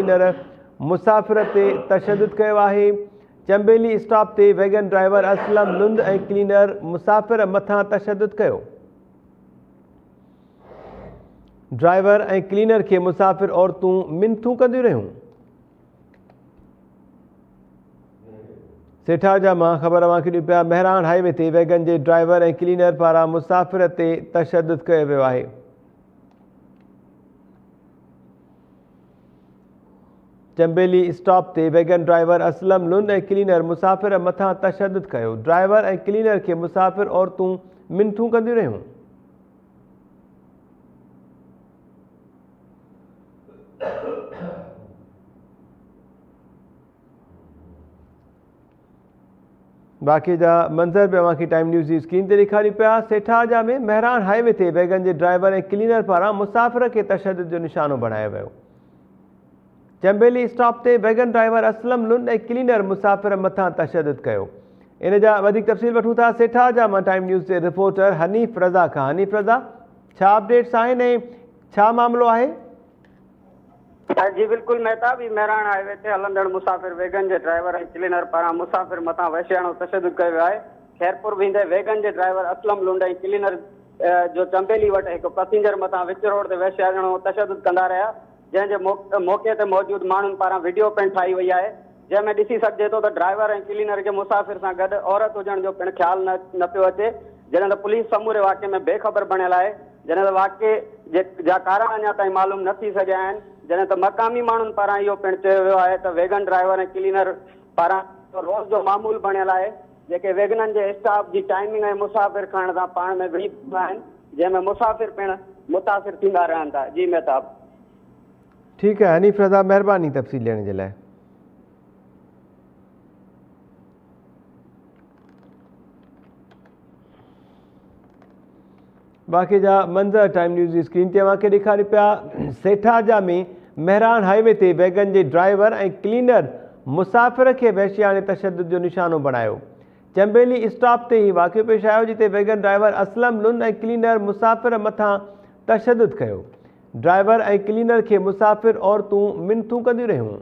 Cleaner मुसाफ़िर ते तशद्दुद कयो आहे। चंबेली स्टॉप ते वैगन ड्राइवर असलम लुंद ऐं क्लीनर मुसाफ़िर मथां तशद्दुद कयो। ड्राइवर ऐं क्लीनर खे मुसाफ़िर औरतूं मिनथूं कंदियूं रहियूं। सेठाजा मां ख़बर अवांखे ॾियूं पिया महराण हाईवे ते वैगन जे ड्राइवर ऐं क्लीनर पारां मुसाफ़िर ते तशद्दुद कयो वियो आहे। चंबेली स्टॉप ते वैगन ड्राइवर असलम लुंद ऐं क्लीनर मुसाफ़िर मथां तशद्दुद कयो। ड्राइवर ऐं क्लीनर खे मुसाफ़िर औरतूं मिनथूं कंदियूं रहियूं। बाक़ी जा मंज़र बि अवांखे टाइम न्यूज़ जी स्क्रीन ते ॾेखारियूं पिया। सेठाजा में महराण हाईवे ते वैगन जे ड्राइवर ऐं क्लीनर पारां मुसाफ़िर खे तशद्दुद जो निशानो बणायो वियो। चंबेली स्टॉप ते वैगन ड्राइवर असलम लुंड ऐं क्लीनर मुसाफ़िर मथां तशद्दुद कयो। इन जा वधीक तफ़सील वठूं था सेठाजा मां टाइम न्यूज़ जे रिपोर्टर हनीफ़ रज़ा खां। हनीफ़ रज़ा, छा अपडेट्स आहिनि ऐं छा मामिलो आहे? जी बिल्कुल मेहताब, महराण हाईवे ते हलंदड़ मुसाफ़िर वैगन जे ड्राइवर ऐं क्लीनर पारां मुसाफ़िर मथां वहशियाणो तशद्दुद कयो वियो आहे। खैरपुर वेंदे वैगन जे ड्राइवर असलम लुंड ऐं क्लीनर जो चंबेली वटि हिकु पैसेंजर मथां विच रोड ते वहशियाणो तशद्दुद कंदा रहिया, जंहिंजे मौक़े ते मौजूद माण्हुनि पारां वीडियो पिणु ठाही वई आहे, जंहिंमें ॾिसी सघिजे थो त ड्राइवर ऐं क्लीनर खे मुसाफ़िर सां गॾु औरत हुजण जो पिणु ख़्यालु न पियो अचे, जॾहिं त पुलिस समूरे वाक़े में बेख़बर बणियल आहे। जॾहिं त वाक़े जा कारण अञा ताईं मालूम न थी सघिया आहिनि, जॾहिं त मक़ामी माण्हुनि पारां इहो पिणु चयो वियो आहे त वैगन ड्राइवर ऐं क्लीनर पारां रोज़ जो मामूल बणियल आहे, जेके वैगननि जे स्टाफ जी टाइमिंग ऐं मुसाफ़िर खणण सां पाण में विड़ी आहिनि, जंहिंमें मुसाफ़िर पिणु मुतासिर थींदा रहनि था। जी मेहताब। ठीकु आहे हनीफ़ रज़ा, महिरबानी तफ़सील ॾियण जे लाइ। बाक़ी जा मंज़र टाइम न्यूज़ जी स्क्रीन ते अवांखे ॾेखारियूं पिया। सेठाजा में महराण हाईवे ते वैगन जे ड्राइवर ऐं क्लीनर मुसाफ़िर खे वहशियाणे तशद्दुद जो निशानो बणायो। चंबेली स्टॉप ते ही वाक़ियो पेश आयो, जिते वैगन ड्राइवर असलम लुंड ऐं क्लीनर मुसाफ़िर मथां तशद्दुद कयो। ड्राइवर ऐं क्लीनर खे मुसाफ़िर औरतूं मिनथूं कंदियूं रहियूं।